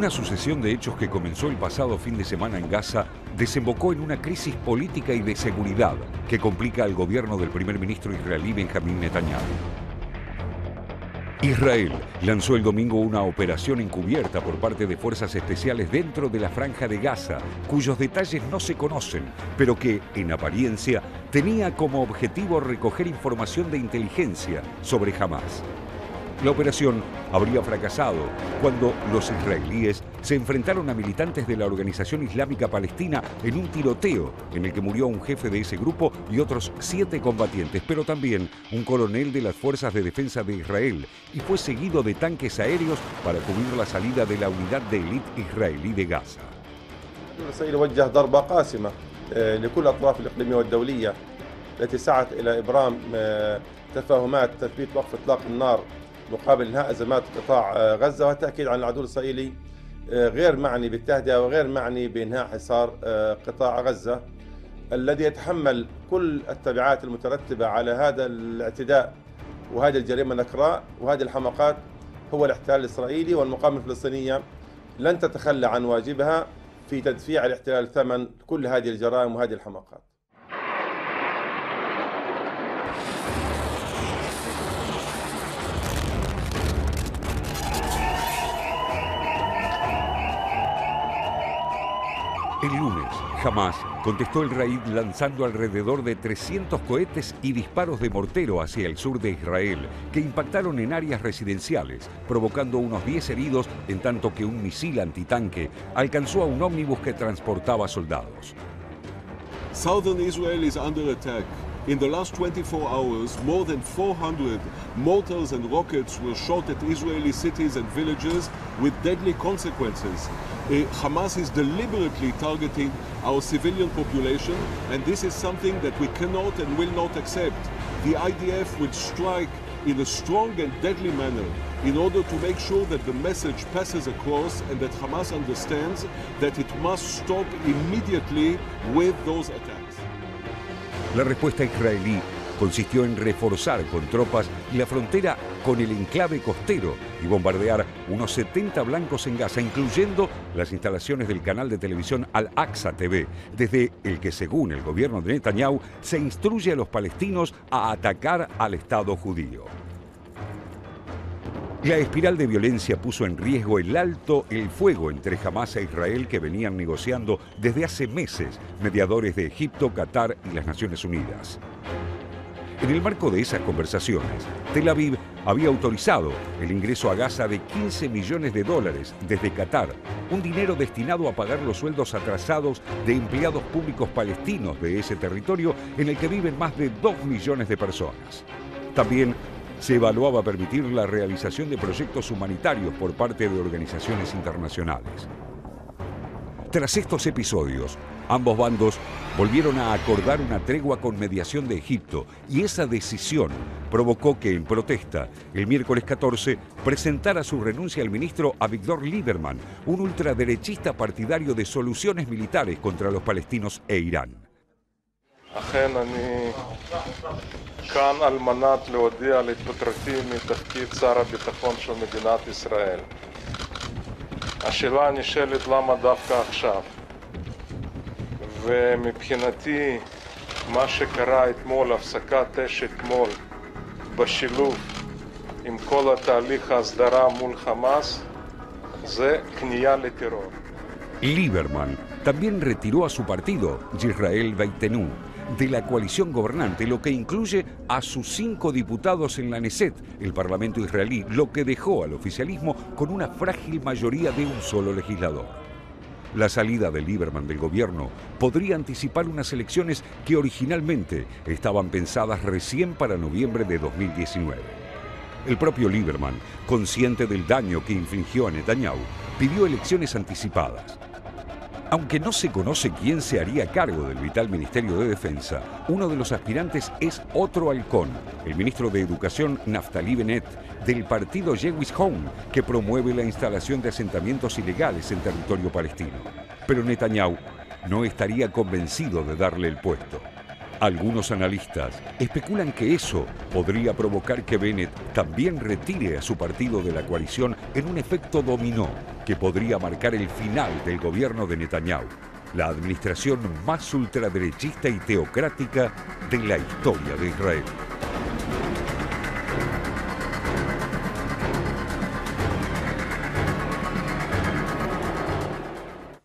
Una sucesión de hechos que comenzó el pasado fin de semana en Gaza desembocó en una crisis política y de seguridad que complica al gobierno del primer ministro israelí Benjamín Netanyahu. Israel lanzó el domingo una operación encubierta por parte de fuerzas especiales dentro de la Franja de Gaza, cuyos detalles no se conocen, pero que, en apariencia, tenía como objetivo recoger información de inteligencia sobre Hamás. La operación habría fracasado cuando los israelíes se enfrentaron a militantes de la Organización Islámica Palestina en un tiroteo en el que murió un jefe de ese grupo y otros 7 combatientes, pero también un coronel de las Fuerzas de Defensa de Israel, y fue seguido de tanques aéreos para cubrir la salida de la unidad de élite israelí de Gaza. إسرائيل وجه ضربة قاسمة لكل الأطراف الإقليمية والدولية التي سعت إلى إبرام تفاهمات تثبيت وقف إطلاق النار مقابل انهاء ازمات قطاع غزه، والتاكيد عن العدو الاسرائيلي غير معني بالتهدئه وغير معني بانهاء حصار قطاع غزه الذي يتحمل كل التبعات المترتبه على هذا الاعتداء وهذه الجريمه النكراء وهذه الحماقات. هو الاحتلال الاسرائيلي، والمقاومه الفلسطينيه لن تتخلى عن واجبها في تدفيع الاحتلال ثمن كل هذه الجرائم وهذه الحماقات. El lunes, Hamás contestó el raid lanzando alrededor de 300 cohetes y disparos de mortero hacia el sur de Israel, que impactaron en áreas residenciales, provocando unos 10 heridos, en tanto que un misil antitanque alcanzó a un ómnibus que transportaba soldados. Southern Israel is under attack. In the last 24 hours, more than 400 mortars and rockets were shot at Israeli cities and villages with deadly consequences. Hamas is deliberately targeting our civilian population, and this is something that we cannot and will not accept. The IDF will strike in a strong and deadly manner in order to make sure that the message passes across and that Hamas understands that it must stop immediately with those attacks. La respuesta israelí consistió en reforzar con tropas la frontera con el enclave costero y bombardear unos 70 blancos en Gaza, incluyendo las instalaciones del canal de televisión Al-Aqsa TV, desde el que, según el gobierno de Netanyahu, se instruye a los palestinos a atacar al Estado judío. La espiral de violencia puso en riesgo el fuego entre Hamás e Israel, que venían negociando desde hace meses mediadores de Egipto, Qatar y las Naciones Unidas. En el marco de esas conversaciones, Tel Aviv había autorizado el ingreso a Gaza de $15 millones desde Qatar, un dinero destinado a pagar los sueldos atrasados de empleados públicos palestinos de ese territorio en el que viven más de 2 millones de personas. También se evaluaba permitir la realización de proyectos humanitarios por parte de organizaciones internacionales. Tras estos episodios, ambos bandos volvieron a acordar una tregua con mediación de Egipto, y esa decisión provocó que, en protesta, el miércoles 14 presentara su renuncia al ministro Avigdor Lieberman, un ultraderechista partidario de soluciones militares contra los palestinos e Irán. כאן על מנת להודיע על התפטרותי מתפקיד שר הביטחון של מדינת ישראל. השאלה נשאלת למה דווקא עכשיו. ומבחינתי מה שקרה אתמול, הפסקת אש אתמול, בשילוב עם כל התהליך ההסדרה מול חמאס, זה כניעה לטרור. Lieberman también retiró a su partido, Yisrael Beitenu, de la coalición gobernante, lo que incluye a sus 5 diputados en la Knesset, el parlamento israelí, lo que dejó al oficialismo con una frágil mayoría de un solo legislador. La salida de Lieberman del gobierno podría anticipar unas elecciones que originalmente estaban pensadas recién para noviembre de 2019. El propio Lieberman, consciente del daño que infligió a Netanyahu, pidió elecciones anticipadas. Aunque no se conoce quién se haría cargo del vital Ministerio de Defensa, uno de los aspirantes es otro halcón, el ministro de Educación Naftali Bennett, del partido Yewis Home, que promueve la instalación de asentamientos ilegales en territorio palestino. Pero Netanyahu no estaría convencido de darle el puesto. Algunos analistas especulan que eso podría provocar que Bennett también retire a su partido de la coalición en un efecto dominó que podría marcar el final del gobierno de Netanyahu, la administración más ultraderechista y teocrática de la historia de Israel.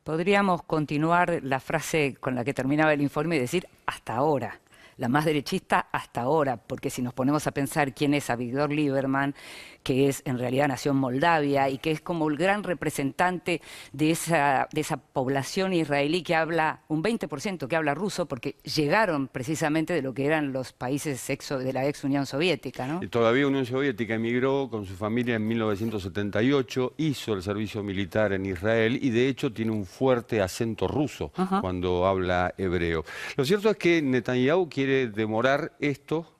Podríamos continuar la frase con la que terminaba el informe y decir hasta ahora, la más derechista hasta ahora, porque si nos ponemos a pensar quién es Avigdor Lieberman, que es en realidad nació en Moldavia y que es como el gran representante de esa población israelí que habla, un 20% que habla ruso, porque llegaron precisamente de lo que eran los países de la ex Unión Soviética, ¿no? Todavía Unión Soviética, emigró con su familia en 1978, hizo el servicio militar en Israel y de hecho tiene un fuerte acento ruso cuando habla hebreo. Lo cierto es que Netanyahu quiere demorar esto,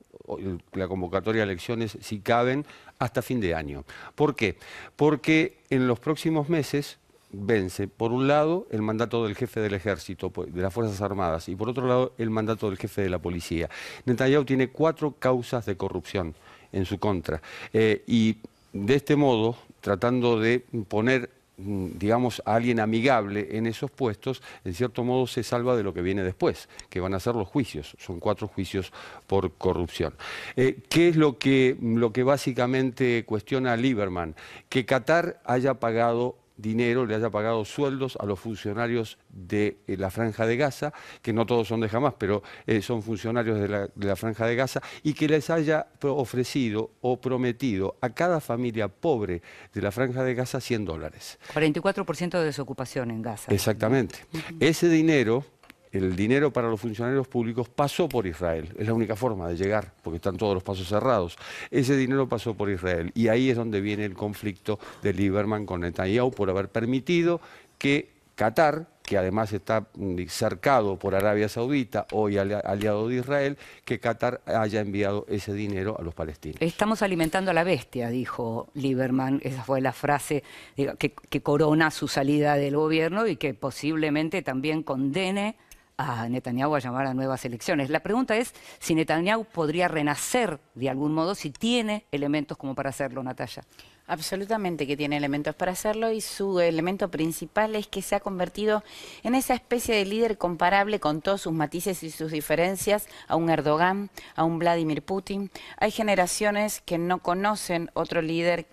la convocatoria a elecciones, si caben, hasta fin de año. ¿Por qué? Porque en los próximos meses vence, por un lado, el mandato del jefe del ejército, de las Fuerzas Armadas, y por otro lado, el mandato del jefe de la policía. Netanyahu tiene 4 causas de corrupción en su contra. Y de este modo, tratando de poner, digamos, a alguien amigable en esos puestos, en cierto modo se salva de lo que viene después, que van a ser los juicios. Son 4 juicios por corrupción. ¿Qué es lo que básicamente cuestiona a Lieberman? Que Qatar haya pagado dinero, le haya pagado sueldos a los funcionarios de la Franja de Gaza, que no todos son de Hamás, pero son funcionarios de la Franja de Gaza, y que les haya ofrecido o prometido a cada familia pobre de la Franja de Gaza $100. 44% de desocupación en Gaza. Exactamente. Ese dinero, el dinero para los funcionarios públicos, pasó por Israel. Es la única forma de llegar, porque están todos los pasos cerrados. Ese dinero pasó por Israel. Y ahí es donde viene el conflicto de Lieberman con Netanyahu por haber permitido que Qatar, que además está cercado por Arabia Saudita, hoy aliado de Israel, que Qatar haya enviado ese dinero a los palestinos. Estamos alimentando a la bestia, dijo Lieberman. Esa fue la frase que corona su salida del gobierno y que posiblemente también condene a Netanyahu a llamar a nuevas elecciones. La pregunta es si Netanyahu podría renacer de algún modo, si tiene elementos como para hacerlo, Natalia. Absolutamente que tiene elementos para hacerlo y su elemento principal es que se ha convertido en esa especie de líder comparable con todos sus matices y sus diferencias a un Erdogan, a un Vladimir Putin. Hay generaciones que no conocen otro líder.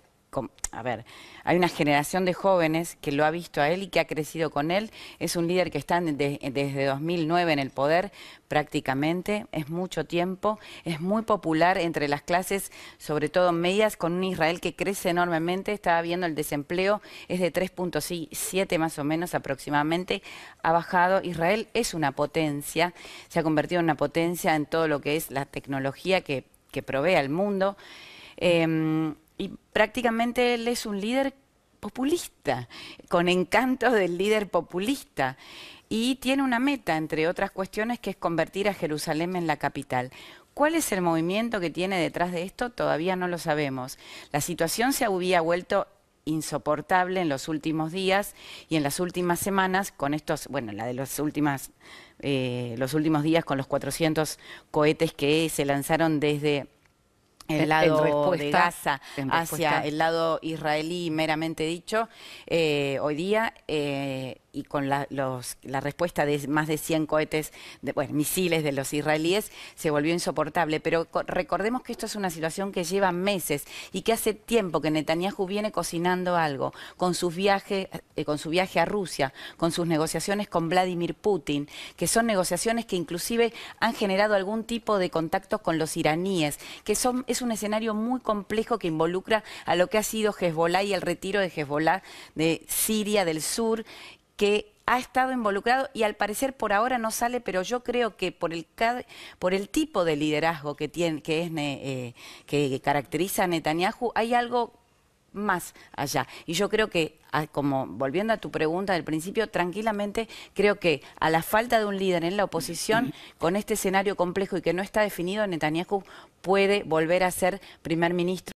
A ver, hay una generación de jóvenes que lo ha visto a él y que ha crecido con él. Es un líder que está desde 2009 en el poder prácticamente, es mucho tiempo, es muy popular entre las clases, sobre todo medias, con un Israel que crece enormemente. Estaba viendo el desempleo, es de 3.7 más o menos aproximadamente, ha bajado. Israel es una potencia, se ha convertido en una potencia en todo lo que es la tecnología que provee al mundo. Y prácticamente él es un líder populista, con encantos del líder populista. Y tiene una meta, entre otras cuestiones, que es convertir a Jerusalén en la capital. ¿Cuál es el movimiento que tiene detrás de esto? Todavía no lo sabemos. La situación se había vuelto insoportable en los últimos días y en las últimas semanas con estos, bueno, la de los últimos días con los 400 cohetes que se lanzaron desde el lado de Gaza hacia el lado israelí, meramente dicho, hoy día, y con la respuesta de más de 100 cohetes, misiles de los israelíes, se volvió insoportable. Pero recordemos que esto es una situación que lleva meses y que hace tiempo que Netanyahu viene cocinando algo, con su viaje a Rusia, con sus negociaciones con Vladimir Putin, que son negociaciones que inclusive han generado algún tipo de contactos con los iraníes, que es un escenario muy complejo que involucra a lo que ha sido Hezbollah y el retiro de Hezbollah de Siria del sur, que ha estado involucrado y al parecer por ahora no sale, pero yo creo que por el tipo de liderazgo que caracteriza a Netanyahu, hay algo más allá. Y yo creo que, como volviendo a tu pregunta del principio, tranquilamente creo que a la falta de un líder en la oposición, con este escenario complejo y que no está definido, Netanyahu puede volver a ser primer ministro.